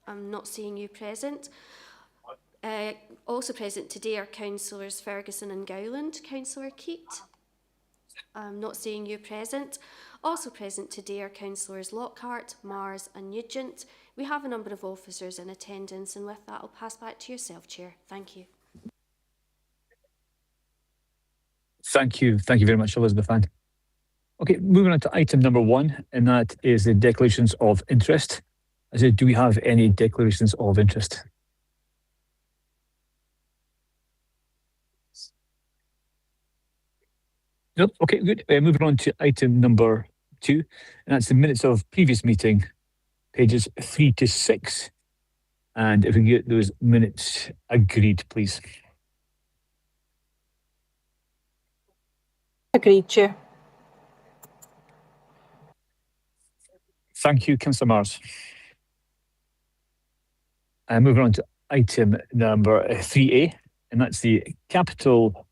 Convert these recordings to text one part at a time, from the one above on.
I'm not seeing you present. Also present today are Councillors Ferguson and Gowland. Councillor Keat? I'm not seeing you present. Also present today are Councillors Lockhart, Mars and Nugent. We have a number of officers in attendance, and with that I'll pass back to yourself, Chair. Thank you. Thank you very much, Elizabeth Ann. Okay, moving on to item number 1, and that is the declarations of interest. I said, do we have any declarations of interest? Nope. Okay, good. Moving on to item number 2, and that's the minutes of previous meeting, pages 3 to 6. And if we can get those minutes agreed, please. Agreed, Chair. Thank you, Councillor Mars. Moving on to item number 3A, and that's the capital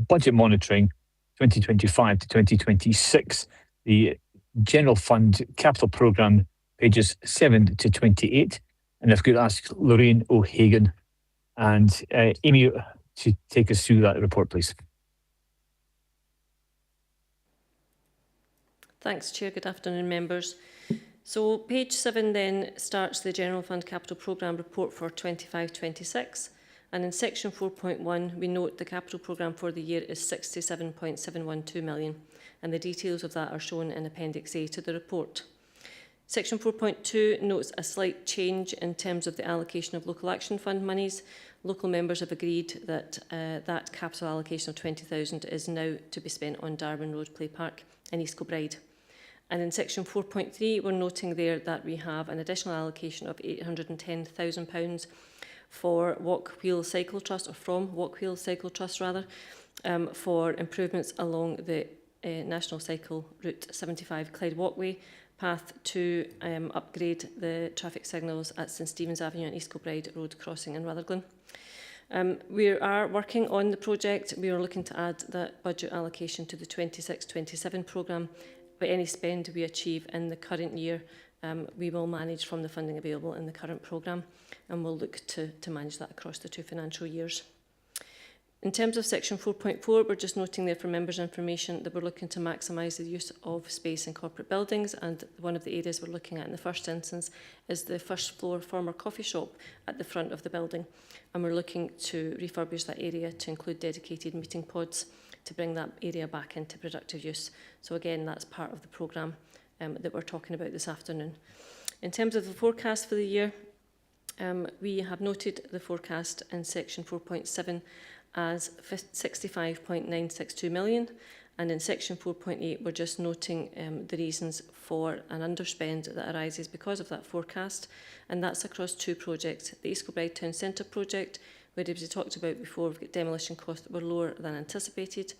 budget monitoring 2025 to 2026, the general fund capital programme, pages 7 to 28. And if I could ask Lorraine O'Hagan and Amy to take us through that report, please. Thanks, Chair. Good afternoon, members. So page 7 then starts the General Fund Capital Programme report for 25-26, and in section 4.1 we note the capital programme for the year is 67.712 million, and the details of that are shown in Appendix A to the report. Section 4.2 notes a slight change in terms of the allocation of local action fund monies. Local members have agreed that that capital allocation of 20,000 is now to be spent on Darwin Road Play Park in East Kilbride. And in section 4.3, we're noting there that we have an additional allocation of £810,000 for Walk Wheel Cycle Trust, or from Walk Wheel Cycle Trust rather, for improvements along the National Cycle Route 75 Clyde Walkway path to upgrade the traffic signals at St Stephen's Avenue and East Kilbride Road crossing in Rutherglen. We are working on the project. We are looking to add that budget allocation to the 26-27 programme. But any spend we achieve in the current year, we will manage from the funding available in the current programme, and we'll look to manage that across the 2 financial years. In terms of section 4.4, we're just noting there for members' information that we're looking to maximise the use of space in corporate buildings, and one of the areas we're looking at in the first instance is the first floor former coffee shop at the front of the building, and we're looking to refurbish that area to include dedicated meeting pods to bring that area back into productive use. So again, that's part of the programme that we're talking about this afternoon. In terms of the forecast for the year, we have noted the forecast in section 4.7 as 65.962 million, and in section 4.8 we're just noting the reasons for an underspend that arises because of that forecast, and that's across 2 projects. The East Kilbride Town Centre project, where, as we talked about before, we've got demolition costs that were lower than anticipated,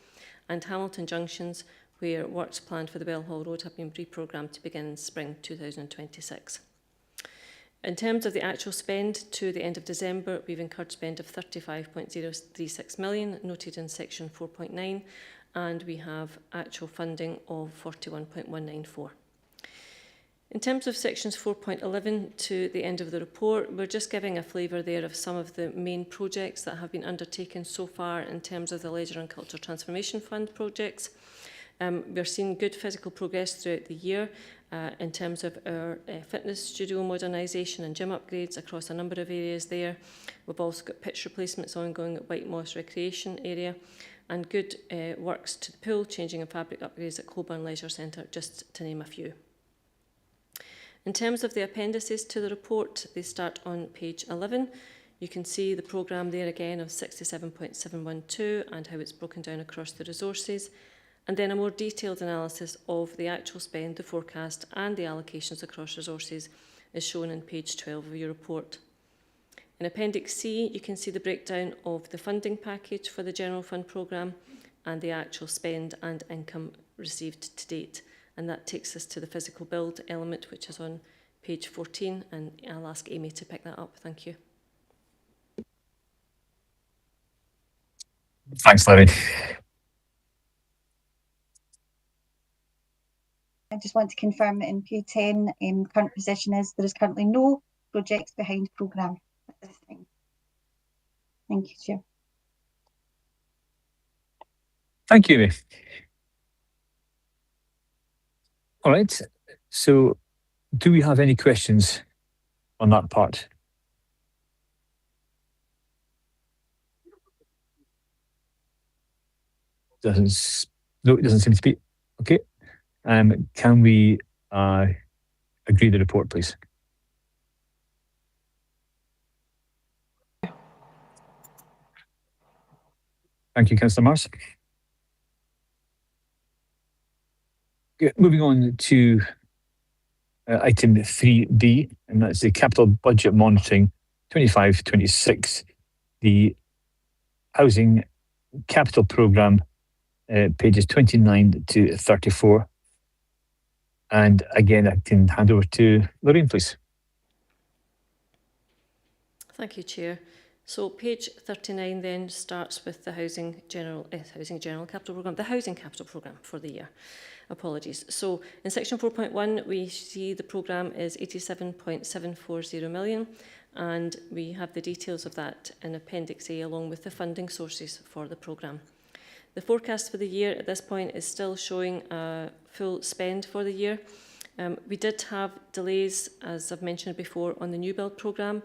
and Hamilton Junctions, where works planned for the Bellhall Road have been reprogrammed to begin in spring 2026. In terms of the actual spend to the end of December, we've incurred spend of 35.036 million, noted in section 4.9, and we have actual funding of 41.194. In terms of sections 4.11 to the end of the report, we're just giving a flavour there of some of the main projects that have been undertaken so far in terms of the Leisure and Culture Transformation Fund projects. We're seeing good physical progress throughout the year in terms of our fitness studio modernisation and gym upgrades across a number of areas there. We've also got pitch replacements ongoing at White Moss Recreation area, and good works to the pool, changing and fabric upgrades at Colburn Leisure Centre, just to name a few. In terms of the appendices to the report, they start on page 11. You can see the programme there again of 67.712 and how it's broken down across the resources, and then a more detailed analysis of the actual spend, the forecast and the allocations across resources is shown in page 12 of your report. In Appendix C, you can see the breakdown of the funding package for the General Fund programme and the actual spend and income received to date. And that takes us to the physical build element, which is on page 14, and I'll ask Amy to pick that up. Thank you. Thanks, Larry. I just want to confirm that in Q10, current position is there is currently no projects behind programme at this time. Thank you, Chair. Thank you, Amy. All right. So do we have any questions on that part? No, it doesn't seem to be. Okay. Can we agree the report, please? Thank you, Councillor Mars. Okay, moving on to item 3B, and that's the capital budget monitoring 25-26, the housing capital programme, pages 29 to 34. And again, I can hand over to Lorraine, please. Thank you, Chair. So page 39 then starts with the Housing General Capital Programme, the Housing Capital Programme for the year. Apologies. So in section 4.1, we see the programme is 87.740 million, and we have the details of that in Appendix A along with the funding sources for the programme. The forecast for the year at this point is still showing a full spend for the year. We did have delays, as I've mentioned before, on the new build programme.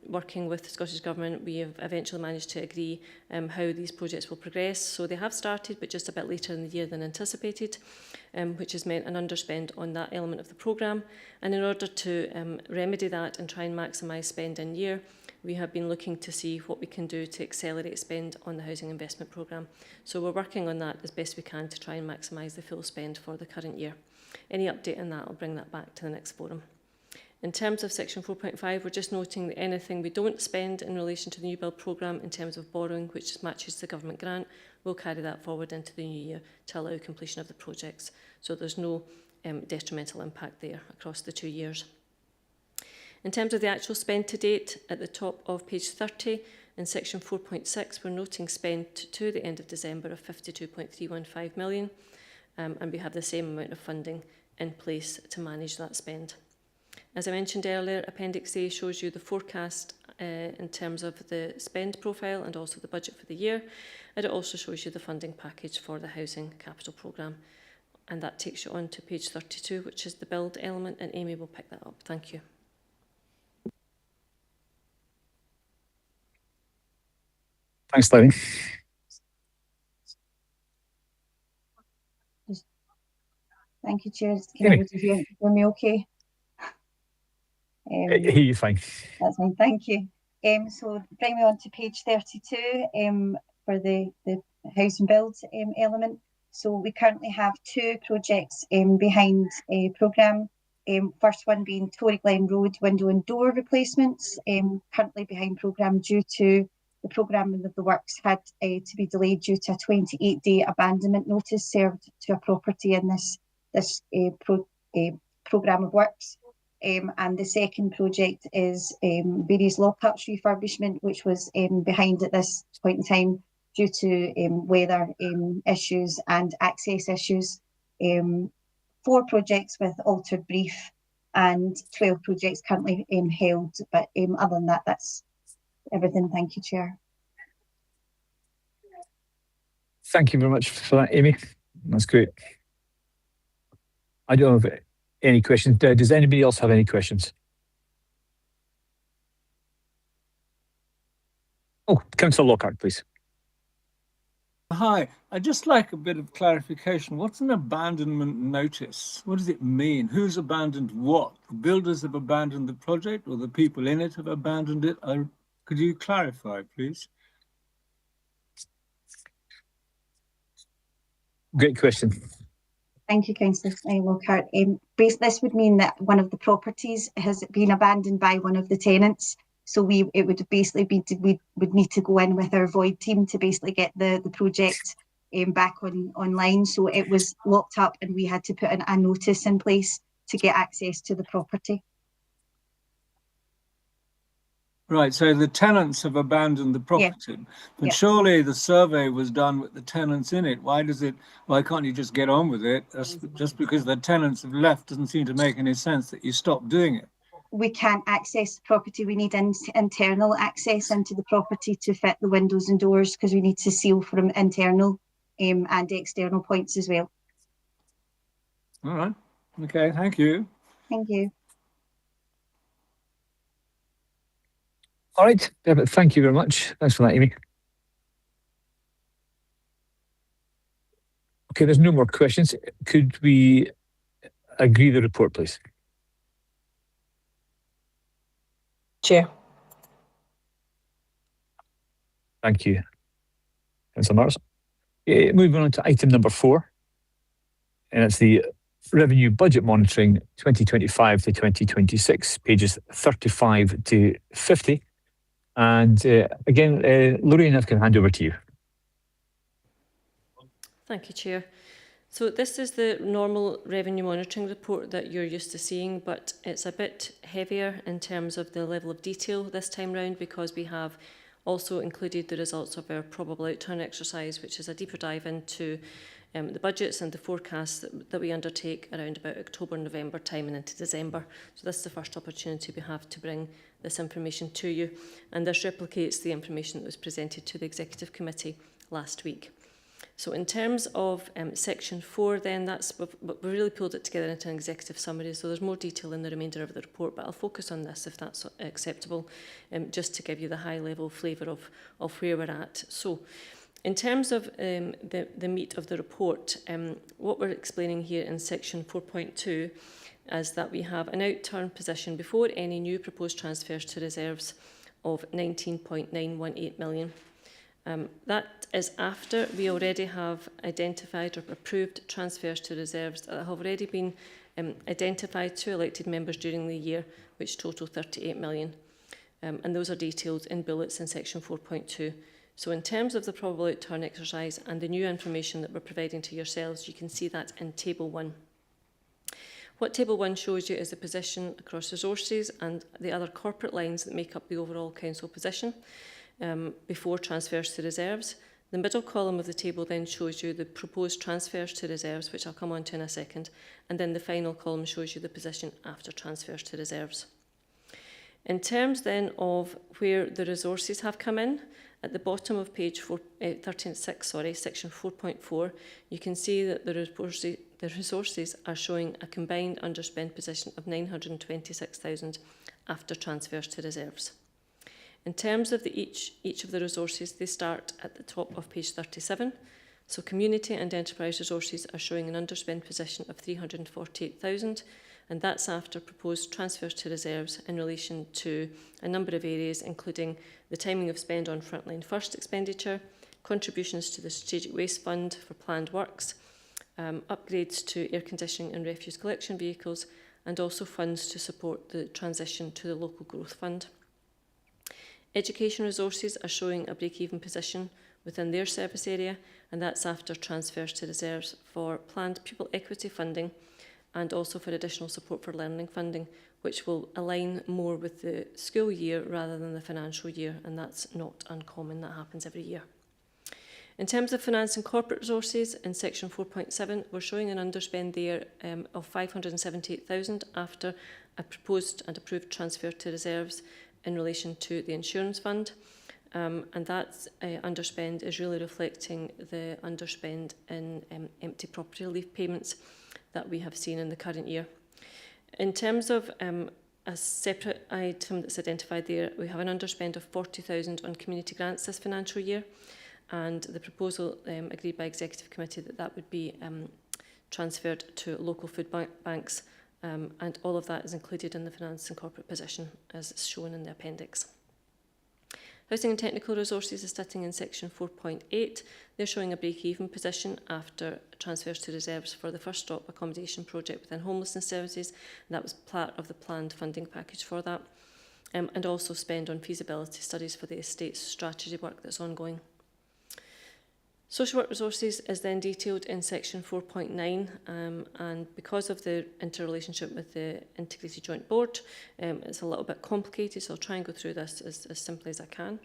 Working with the Scottish Government, we have eventually managed to agree how these projects will progress. So they have started, but just a bit later in the year than anticipated, which has meant an underspend on that element of the programme. And in order to remedy that and try and maximise spend in year, we have been looking to see what we can do to accelerate spend on the housing investment programme. So we're working on that as best we can to try and maximise the full spend for the current year. Any update on that, I'll bring that back to the next forum. In terms of section 4.5, we're just noting that anything we don't spend in relation to the new build programme in terms of borrowing, which matches the government grant, we'll carry that forward into the new year to allow completion of the projects. So there's no detrimental impact there across the 2 years. In terms of the actual spend to date, at the top of page 30, in section 4.6, we're noting spend to the end of December of 52.315 million, and we have the same amount of funding in place to manage that spend. As I mentioned earlier, Appendix A shows you the forecast in terms of the spend profile and also the budget for the year, and it also shows you the funding package for the Housing Capital Programme. And that takes you on to page 32, which is the build element, and Amy will pick that up. Thank you. Thanks, Larry. Thank you, Chair. Can everybody hear me okay? I hear you fine. That's fine, thank you. So bring me on to page 32 for the housing build element. So we currently have 2 projects behind programme. First one being Tory Glen Road window and door replacements, currently behind programme due to the programming of the works had to be delayed due to a 28-day abandonment notice served to a property in this programme of works. And the second project is various lockups refurbishment, which was behind at this point in time due to weather issues and access issues. 4 projects with altered brief and 12 projects currently held. But other than that, that's everything. Thank you, Chair. Thank you very much for that, Amy. That's great. I don't have any questions. Does anybody else have any questions? Oh, Councillor Lockhart, please. Hi, I'd just like a bit of clarification. What's an abandonment notice? What does it mean? Who's abandoned what? The builders have abandoned the project, or the people in it have abandoned it? Could you clarify, please? Great question. Thank you, Councillor Lockhart. This would mean that one of the properties has been abandoned by one of the tenants. So it would basically be we would need to go in with our void team to basically get the project back online. So it was locked up, and we had to put a notice in place to get access to the property. Right, so the tenants have abandoned the property, but Yeah. surely the survey was done with the tenants in it. Why can't you just get on with it? Just because the tenants have left doesn't seem to make any sense that you stop doing it. We can't access the property. We need internal access into the property to fit the windows and doors, because we need to seal from internal and external points as well. All right, okay, thank you. Thank you. All right, thank you very much. Thanks for that, Amy. Okay, there's no more questions. Could we agree the report, please? Chair. Thank you, Councillor Mars. Moving on to item number 4, and it's the Revenue Budget Monitoring 2025 to 2026, pages 35 to 50. And again, Lorraine, I can hand over to you. Thank you, Chair. So this is the normal revenue monitoring report that you're used to seeing, but it's a bit heavier in terms of the level of detail this time round, because we have also included the results of our probable outturn exercise, which is a deeper dive into the budgets and the forecasts that we undertake around about October, November time and into December. So this is the first opportunity we have to bring this information to you, and this replicates the information that was presented to the Executive Committee last week. So in terms of section 4, then we really pulled it together into an executive summary, so there's more detail in the remainder of the report, but I'll focus on this if that's acceptable, just to give you the high level flavour of where we're at. So in terms of the meat of the report, what we're explaining here in section 4.2 is that we have an outturn position before any new proposed transfers to reserves of 19.918 million. That is after we already have identified or approved transfers to reserves that have already been identified to elected members during the year, which total 38 million. And those are detailed in bullets in section 4.2. So in terms of the probable outturn exercise and the new information that we're providing to yourselves, you can see that in Table 1. What Table 1 shows you is the position across resources and the other corporate lines that make up the overall council position before transfers to reserves. The middle column of the table then shows you the proposed transfers to reserves, which I'll come on to in a second, and then the final column shows you the position after transfers to reserves. In terms then of where the resources have come in, at the bottom of page 36, section 4.4, you can see that the resources are showing a combined underspend position of 926,000 after transfers to reserves. In terms of each of the resources, they start at the top of page 37. So community and enterprise resources are showing an underspend position of 348,000, and that's after proposed transfers to reserves in relation to a number of areas, including the timing of spend on Frontline First expenditure, contributions to the Strategic Waste Fund for planned works, upgrades to air conditioning and refuse collection vehicles, and also funds to support the transition to the Local Growth Fund. Education resources are showing a break-even position within their service area, and that's after transfers to reserves for planned pupil equity funding and also for additional support for learning funding, which will align more with the school year rather than the financial year, and that's not uncommon, that happens every year. In terms of finance and corporate resources, in section 4.7, we're showing an underspend there of 578,000 after a proposed and approved transfer to reserves in relation to the insurance fund, and that underspend is really reflecting the underspend in empty property relief payments that we have seen in the current year. In terms of a separate item that's identified there, we have an underspend of 40,000 on community grants this financial year, and the proposal agreed by Executive Committee that would be transferred to local food banks. And all of that is included in the finance and corporate position as shown in the appendix. Housing and technical resources is sitting in section 4.8. They're showing a break-even position after transfers to reserves for the first stop accommodation project within homelessness services. And that was part of the planned funding package for that. And also spend on feasibility studies for the estate's strategy work that's ongoing. Social work resources is then detailed in section 4.9, and because of the interrelationship with the Integrated Joint Board, it's a little bit complicated, so I'll try and go through this as simply as I can.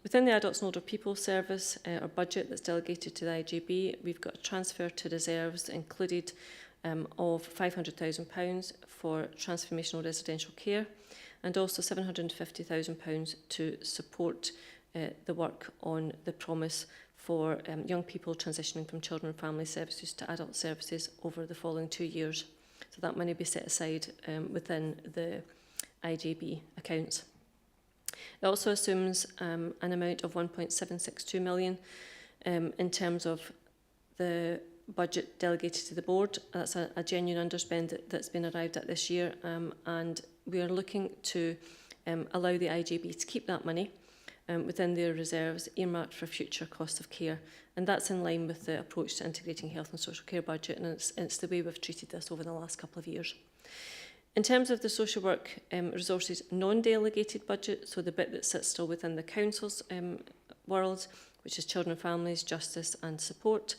Within the Adults and Older People Service, or budget that's delegated to the IJB, we've got a transfer to reserves included of £500,000 for transformational residential care, and also £750,000 to support the work on the promise for young people transitioning from children and family services to adult services over the following 2 years. So that money will be set aside within the IJB accounts. It also assumes an amount of 1.762 million in terms of the budget delegated to the board. That's a genuine underspend that's been arrived at this year, and we are looking to allow the IJB to keep that money within their reserves earmarked for future costs of care. And that's in line with the approach to integrating health and social care budget, and it's the way we've treated this over the last couple of years. In terms of the social work resources non-delegated budget, so the bit that sits still within the council's world, which is children and families, justice and support,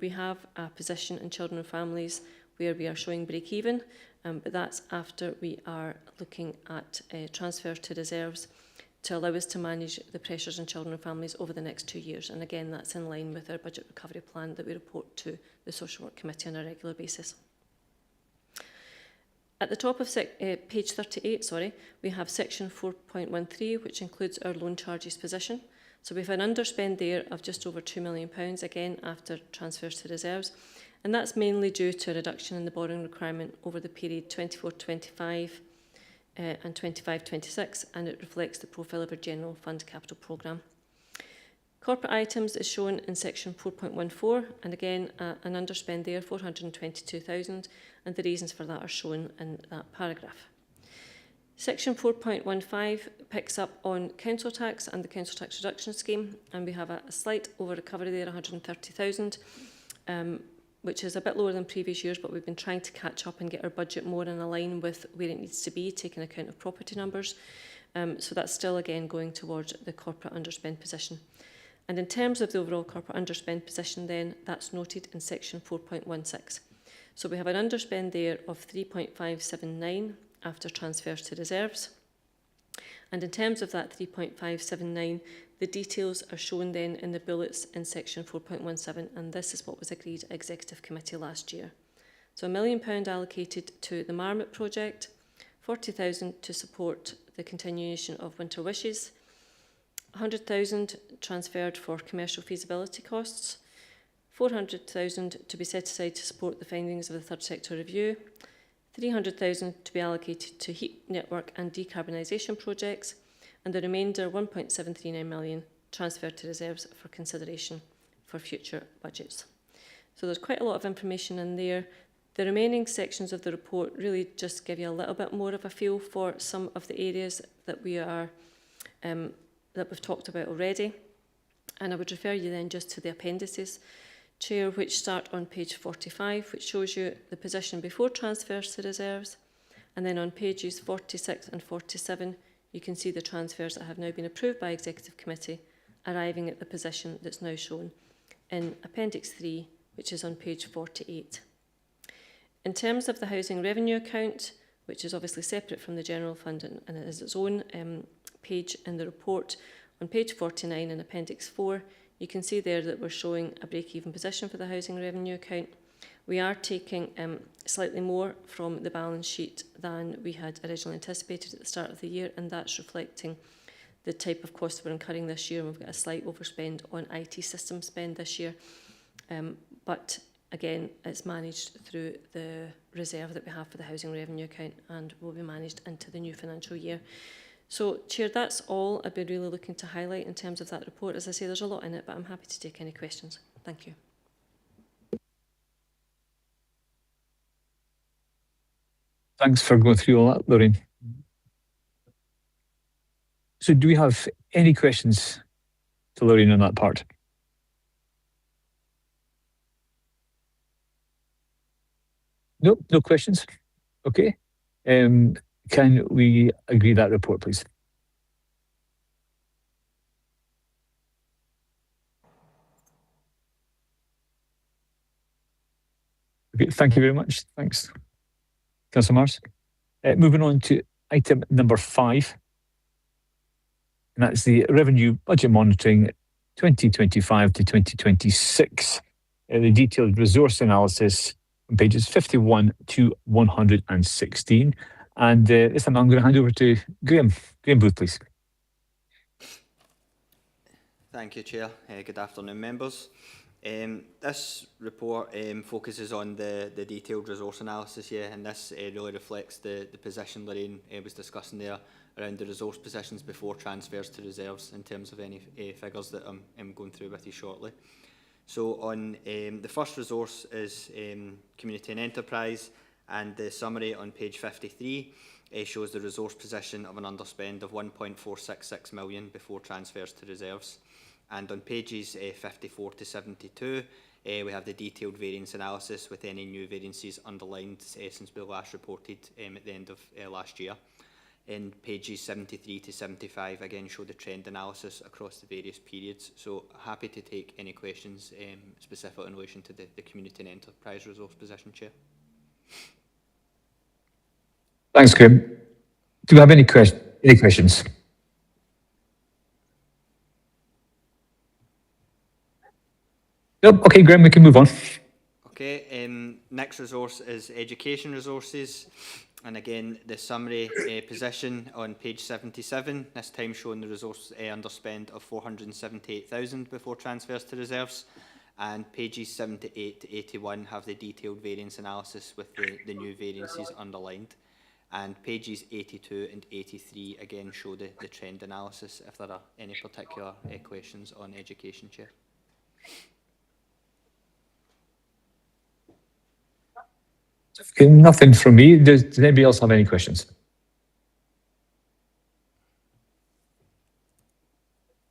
we have a position in children and families where we are showing break even, but that's after we are looking at transfer to reserves to allow us to manage the pressures on children and families over the next 2 years. And again, that's in line with our budget recovery plan that we report to the Social Work Committee on a regular basis. At the top of page 38, we have section 4.13, which includes our loan charges position. So we have an underspend there of just over £2 million, again, after transfers to reserves. And that's mainly due to a reduction in the borrowing requirement over the period 24-25 and 25-26, and it reflects the profile of our General Fund Capital Programme. Corporate items is shown in section 4.14, and again, an underspend there, 422,000, and the reasons for that are shown in that paragraph. Section 4.15 picks up on council tax and the council tax reduction scheme, and we have a slight over recovery there, 130,000, which is a bit lower than previous years, but we've been trying to catch up and get our budget more in line with where it needs to be, taking account of property numbers. So that's still again going towards the corporate underspend position. And in terms of the overall corporate underspend position then, that's noted in section 4.16. So we have an underspend there of 3.579 after transfers to reserves. And in terms of that 3.579, the details are shown then in the bullets in section 4.17, and this is what was agreed at Executive Committee last year. So £1 million allocated to the Marmot project, 40,000 to support the continuation of Winter Wishes, 100,000 transferred for commercial feasibility costs, 400,000 to be set aside to support the findings of the third sector review, 300,000 to be allocated to heat network and decarbonisation projects, and the remainder, 1.739 million, transferred to reserves for consideration for future budgets. So there's quite a lot of information in there. The remaining sections of the report really just give you a little bit more of a feel for some of the areas that we are that we've talked about already. And I would refer you then just to the appendices, Chair, which start on page 45, which shows you the position before transfers to reserves. And then on pages 46 and 47, you can see the transfers that have now been approved by Executive Committee, arriving at the position that's now shown in Appendix 3, which is on page 48. In terms of the housing revenue account, which is obviously separate from the general fund and it is its own page in the report, on page 49 in Appendix 4, you can see there that we're showing a break-even position for the housing revenue account. We are taking slightly more from the balance sheet than we had originally anticipated at the start of the year, and that's reflecting the type of costs we're incurring this year. We've got a slight overspend on IT system spend this year, but again, it's managed through the reserve that we have for the housing revenue account and will be managed into the new financial year. So, Chair, that's all I'd be really looking to highlight in terms of that report. As I say, there's a lot in it, but I'm happy to take any questions. Thank you. Thanks for going through all that, Lorraine. So do we have any questions to Lorraine on that part? Nope, no questions. Okay. Can we agree that report, please? Okay, thank you very much. Thanks, Councillor Mars. Moving on to item number 5, and that's the Revenue Budget Monitoring 2025 to 2026, the detailed resource analysis on pages 51 to 116. And this time I'm going to hand over to Graham. Graham Booth, please. Thank you, Chair. Good afternoon, members. This report focuses on the detailed resource analysis here, and this really reflects the position Lorraine was discussing there around the resource positions before transfers to reserves in terms of any figures that I'm going through with you shortly. So on the first resource is community and enterprise, and the summary on page 53 shows the resource position of an underspend of 1.466 million before transfers to reserves. And on pages 54 to 72, we have the detailed variance analysis with any new variances underlined since we last reported at the end of last year. In pages 73 to 75, again, show the trend analysis across the various periods. So happy to take any questions specific in relation to the community and enterprise resource position, Chair. Thanks, Graham. Do we have any questions? Nope. Okay, Graham, we can move on. Okay, next resource is education resources. And again, the summary position on page 77, this time showing the resource underspend of 478,000 before transfers to reserves. And pages 78 to 81 have the detailed variance analysis with the new variances underlined. And pages 82 and 83 again show the trend analysis if there are any particular questions on education, Chair. Okay, nothing from me. Does anybody else have any questions?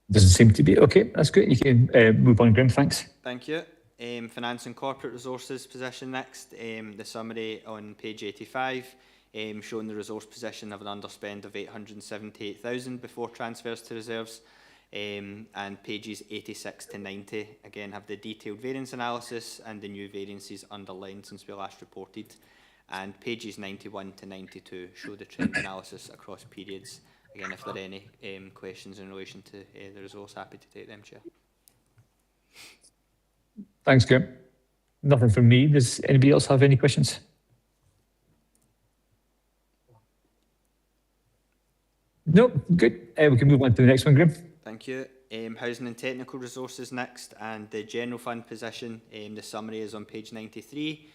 Doesn't seem to be. Okay, that's great. You can move on, Graham. Thanks. Thank you. Finance and corporate resources position next. The summary on page 85, showing the resource position of an underspend of 878,000 before transfers to reserves. And pages 86 to 90 again have the detailed variance analysis and the new variances underlined since we last reported. And pages 91 to 92 show the trend analysis across periods. Again, if there are any questions in relation to the resource, happy to take them, Chair. Thanks, Graham. Nothing from me. Does anybody else have any questions? Nope. Good. We can move on to the next one, Graham. Thank you. Housing and technical resources next, and the general fund position. The summary is on page 93,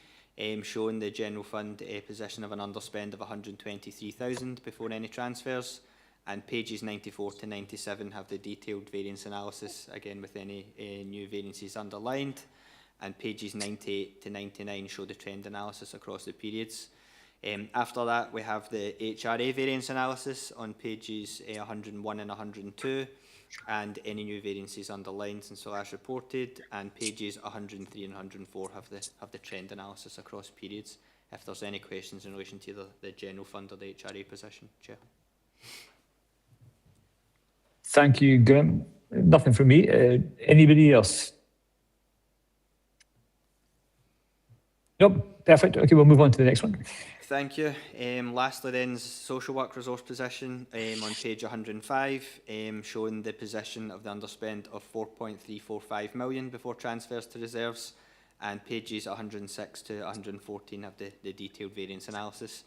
showing the general fund position of an underspend of 123,000 before any transfers. And pages 94 to 97 have the detailed variance analysis, again with any new variances underlined. And pages 98 to 99 show the trend analysis across the periods. After that, we have the HRA variance analysis on pages 101 and 102, and any new variances underlined since the last reported. And pages 103 and 104 have the trend analysis across periods. If there's any questions in relation to the general fund or the HRA position, Chair. Thank you, Graham. Nothing from me. Anybody else? Nope. Perfect. Okay, we'll move on to the next one. Thank you. Lastly then, social work resource position on page 105, showing the position of the underspend of 4.345 million before transfers to reserves, and pages 106 to 114 have the detailed variance analysis.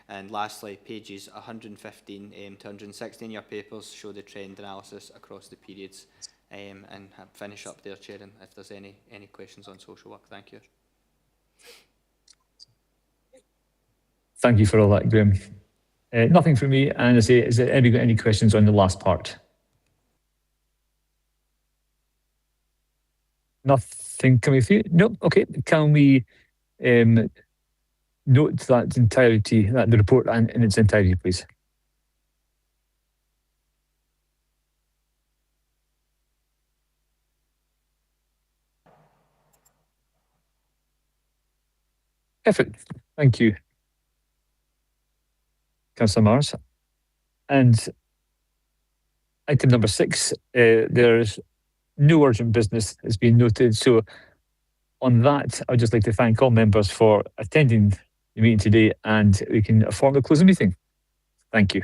And lastly, pages 115 to 116 in your papers show the trend analysis across the periods. And finish up there, Chair, and if there's any questions on social work. Thank you. Thank you for all that, Graham. Nothing from me. And I say, is there anybody got any questions on the last part? Nothing coming through? Nope. Okay. Can we note that entirety, the report in its entirety, please? Perfect. Thank you, Councillor Mars. And item number 6, there's no urgent business has been noted. So On that, I'd just like to thank all members for attending the meeting today, and we can formally close the meeting. Thank you.